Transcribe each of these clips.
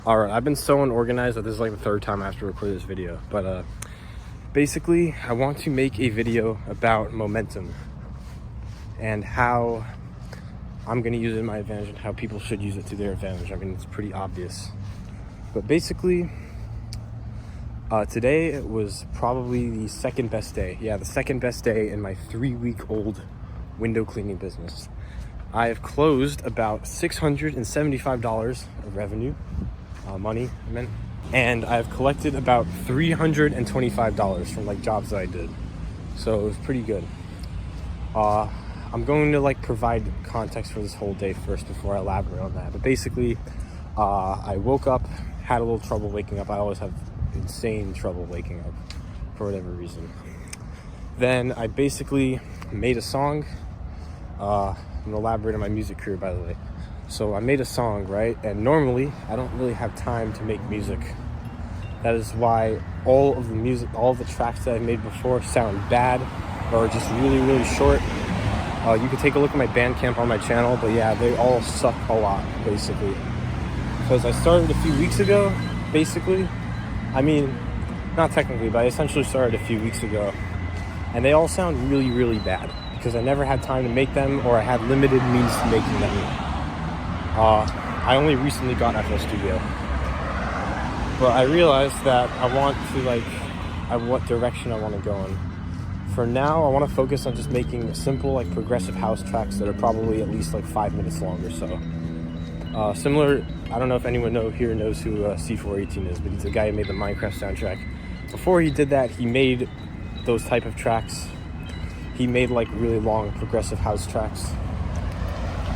Alright, I've been so unorganized that this is like the third time I have to record this video. But basically, I want to make a video about momentum and how I'm going to use it in my advantage and how people should use it to their advantage. I mean, it's pretty obvious. But basically, today it was probably the second best day. Yeah, the second best day in my 3-week-old window cleaning business. I have closed about $675 of revenue. Money, I meant, and I've collected about $325 from like jobs that I did, so it was pretty good. I'm going to like provide context for this whole day first before I elaborate on that. But basically, I woke up, had a little trouble waking up. I always have insane trouble waking up for whatever reason. Then I basically made a song. I'm gonna elaborate on my music career, by the way. So I made a song, right? And normally I don't really have time to make music. That is why all of the tracks that I made before sound bad or just really, really short. You can take a look at my Bandcamp on my channel, but yeah, they all suck a lot, basically. Because I started a few weeks ago, basically. I mean, not technically, but I essentially started a few weeks ago. And they all sound really, really bad because I never had time to make them, or I had limited means to making them. I only recently got FL Studio, but I realized that I want to what direction I want to go in. For now, I want to focus on just making simple, like progressive house tracks that are probably at least like 5 minutes long or so. Similar, I don't know if anyone here knows who C418 is, but he's the guy who made the Minecraft soundtrack. Before he did that, he made those type of tracks. He made like really long progressive house tracks.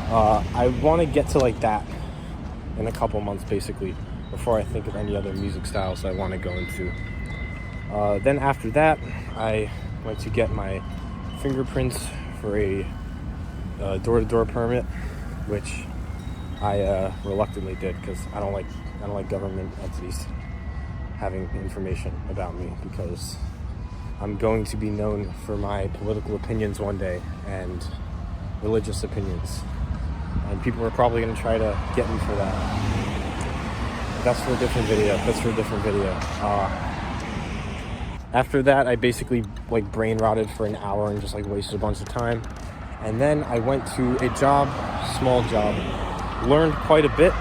I want to get to like that in a couple months, basically, before I think of any other music styles I want to go into. Then after that, I went to get my fingerprints for a door-to-door permit, which I reluctantly did because I don't like government entities having information about me, because I'm going to be known for my political opinions one day and religious opinions. And people are probably going to try to get me for that. That's for a different video. After that, I basically like brain rotted for an hour and just like wasted a bunch of time. And then I went to a job, small job, learned quite a bit.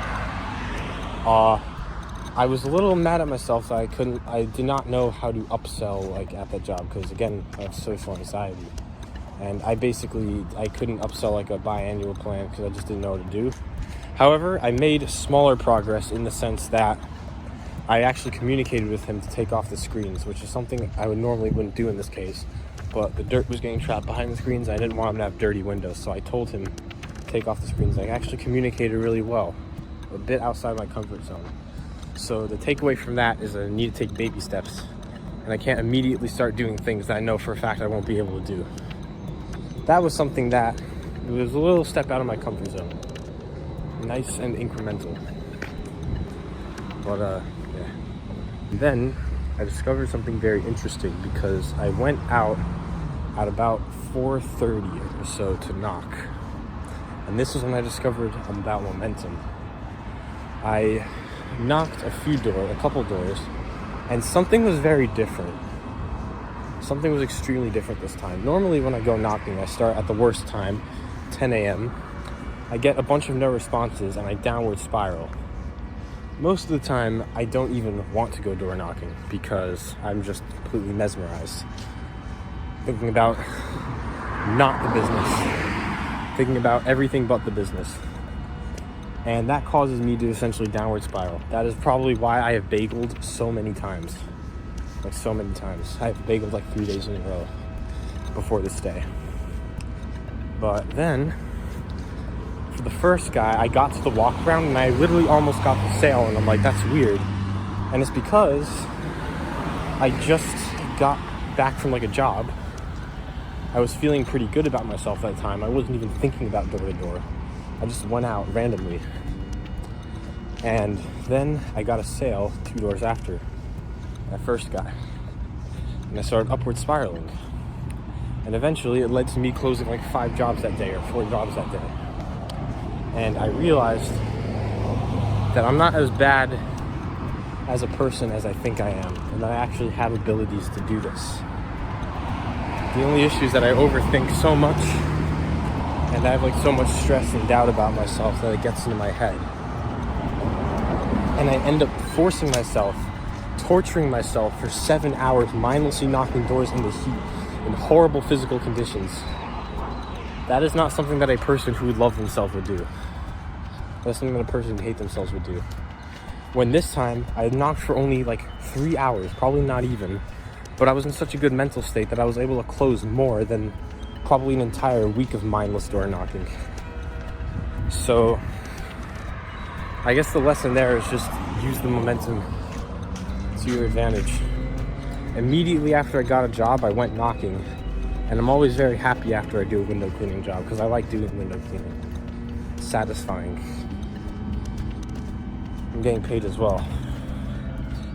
I was a little mad at myself that I did not know how to upsell like at that job, because again, I have social anxiety. And I couldn't upsell like a biannual plan because I just didn't know what to do. However, I made smaller progress in the sense that I actually communicated with him to take off the screens, which is something I wouldn't do in this case. But the dirt was getting trapped behind the screens. I didn't want him to have dirty windows, so I told him to take off the screens. I actually communicated really well, a bit outside my comfort zone. So the takeaway from that is I need to take baby steps, and I can't immediately start doing things that I know for a fact I won't be able to do. That was something that it was a little step out of my comfort zone. Nice and incremental. But yeah. And then I discovered something very interesting, because I went out at about 4:30 or so to knock. And this is when I discovered about momentum. I knocked a couple doors, and something was very different. Something was extremely different this time. Normally when I go knocking, I start at the worst time, 10 a.m. I get a bunch of no responses and I downward spiral. Most of the time, I don't even want to go door knocking because I'm just completely mesmerized. Thinking about not the business. Thinking about everything but the business. And that causes me to essentially downward spiral. That is probably why I have bageled so many times. Like so many times. I've bageled like 3 days in a row before this day. But then, for the first guy, I got to the walk around and I literally almost got the sale, and I'm like, that's weird. And it's because I just got back from like a job. I was feeling pretty good about myself at the time. I wasn't even thinking about door to door. I just went out randomly. And then I got a sale 2 doors after that first guy. And I started upward spiraling. And eventually it led to me closing like 5 jobs that day or 4 jobs that day. And I realized that I'm not as bad as a person as I think I am, and that I actually have abilities to do this. The only issue is that I overthink so much, and I have like so much stress and doubt about myself that it gets into my head. And I end up forcing myself, torturing myself for 7 hours, mindlessly knocking doors in the heat, in horrible physical conditions. That is not something that a person who would love themselves would do. That's something that a person who would hate themselves would do. When this time, I knocked for only like 3 hours, probably not even, but I was in such a good mental state that I was able to close more than probably an entire week of mindless door knocking. So, I guess the lesson there is just use the momentum to your advantage. Immediately after I got a job, I went knocking, and I'm always very happy after I do a window cleaning job because I like doing window cleaning. It's satisfying. I'm getting paid as well.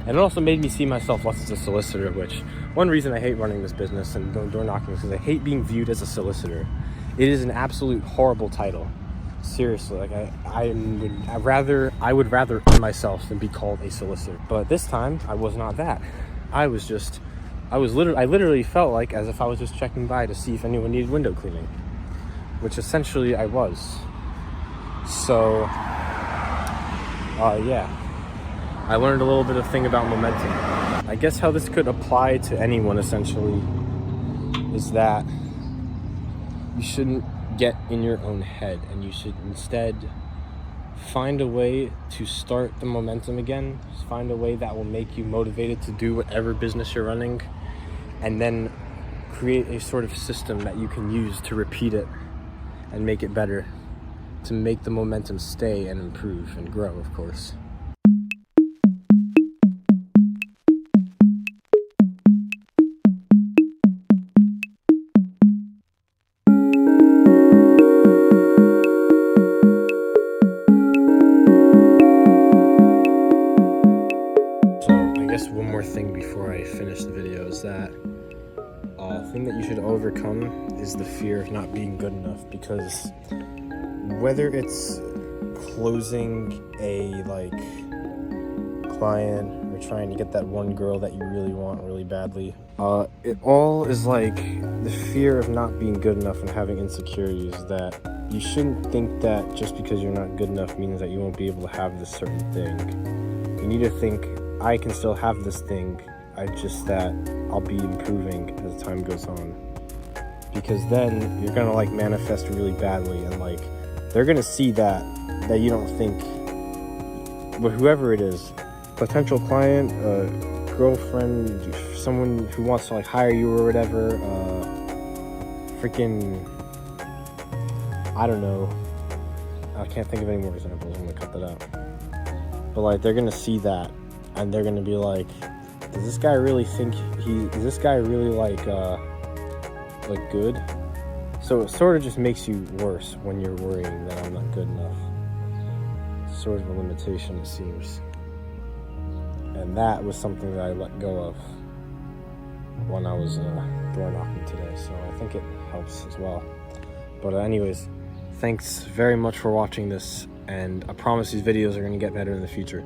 And it also made me see myself less as a solicitor, which one reason I hate running this business and doing door knocking is because I hate being viewed as a solicitor. It is an absolute horrible title. Seriously, like I would rather myself than be called a solicitor. But this time I was not that. I literally felt like as if I was just checking by to see if anyone needed window cleaning, which essentially I was. So yeah, I learned a little bit of thing about momentum. I guess how this could apply to anyone essentially is that you shouldn't get in your own head, and you should instead find a way to start the momentum again. Find a way that will make you motivated to do whatever business you're running, and then create a sort of system that you can use to repeat it and make it better, to make the momentum stay and improve and grow, of course. One more thing before I finish the video is that thing that you should overcome is the fear of not being good enough, because whether it's closing a client or trying to get that one girl that you really want really badly, it all is like the fear of not being good enough and having insecurities. That you shouldn't think that just because you're not good enough means that you won't be able to have this certain thing. You need to think, I can still have this thing, just that I'll be improving as time goes on. Because then you're gonna manifest really badly, and they're gonna see that you don't think, but whoever it is, potential client, girlfriend, someone who wants to hire you or whatever, freaking, I don't know, I can't think of any more examples, I'm gonna cut that out. But they're gonna see that, and they're gonna be like, does this guy really think is this guy really good? So it sort of just makes you worse when you're worrying that I'm not good enough. It's sort of a limitation, it seems. And that was something that I let go of when I was door knocking today, so I think it helps as well. But anyways, thanks very much for watching this, and I promise these videos are going to get better in the future.